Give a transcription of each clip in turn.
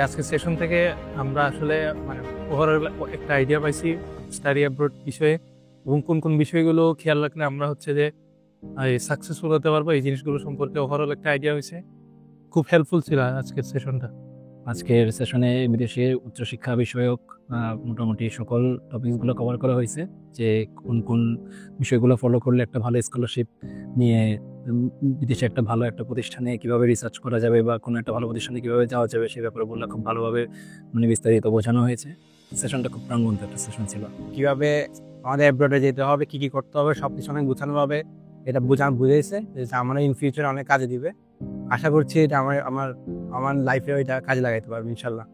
আজকের সেশন থেকে আমরা আসলে মানে ওভারঅল একটা আইডিয়া পাইছি স্টাডি অ্যাব্রোড বিষয়ে, এবং কোন কোন বিষয়গুলো খেয়াল রাখলে আমরা হচ্ছে যে সাকসেসফুল হতে পারবো, এই জিনিসগুলো সম্পর্কে ওভারঅল একটা আইডিয়া হয়েছে। খুব হেল্পফুল ছিল আজকের সেশনটা। আজকের সেশনে বিদেশের উচ্চশিক্ষা বিষয়ক মোটামুটি সকল টপিকসগুলো কভার করা হয়েছে, যে কোন কোন বিষয়গুলো ফলো করলে একটা ভালো স্কলারশিপ নিয়ে বিদেশে একটা ভালো একটা প্রতিষ্ঠানে কিভাবে রিসার্চ করা যাবে বা কোনো একটা ভালো প্রতিষ্ঠানে কিভাবে যাওয়া যাবে সে ব্যাপারে বললে খুব ভালোভাবে মানে বিস্তারিত বোঝানো হয়েছে। সেশনটা খুব প্রাণবন্ত একটা সেশন ছিল। কিভাবে আমাদের অ্যাব্রডে যেতে হবে, কি কি করতে হবে, সবকিছু অনেক গোছানোভাবে এটা বুঝেছে, যে আমরা ইন ফিউচারে অনেক কাজে দিবে। আশা করছি এটা আমার আমার আমার লাইফে এটা কাজে লাগাইতে পারবো ইনশাল্লাহ।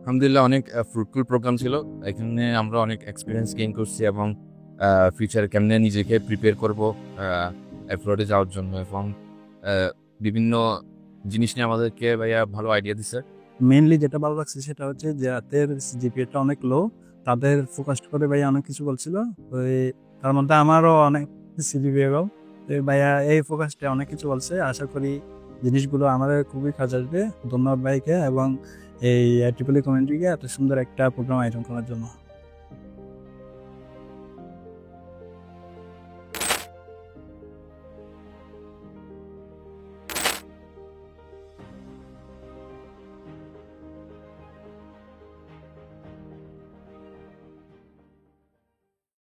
আলহামদুলিল্লাহ অনেক ফ্রুটফুল প্রোগ্রাম ছিল। এখানে আমরা অনেক এক্সপিরিয়েন্স গেইন করছি এবং ফিউচারে কেমনে নিজেকে প্রিপেয়ার করব অ্যাব্রডে যাওয়ার জন্য, এবং বিভিন্ন জিনিস নিয়ে আমাদেরকে ভাইয়া ভালো আইডিয়া দিছে। মেইনলি যেটা ভালো লাগছে সেটা হচ্ছে যাদের জিপিএটা অনেক লো তাদের ফোকাস করে ভাইয়া অনেক কিছু বলছিল। ওই তার মধ্যে আমারও অনেক সিজিপিএ গো, ভাইয়া এই ফোকাসটা অনেক কিছু বলছে। আশা করি জিনিসগুলো আমাদের খুবই কাজে আসবে। ধন্যবাদ ভাইকে এবং এই ট্রিপল কমিউনিটিকে এত সুন্দর একটা প্রোগ্রাম আয়োজন করার জন্য।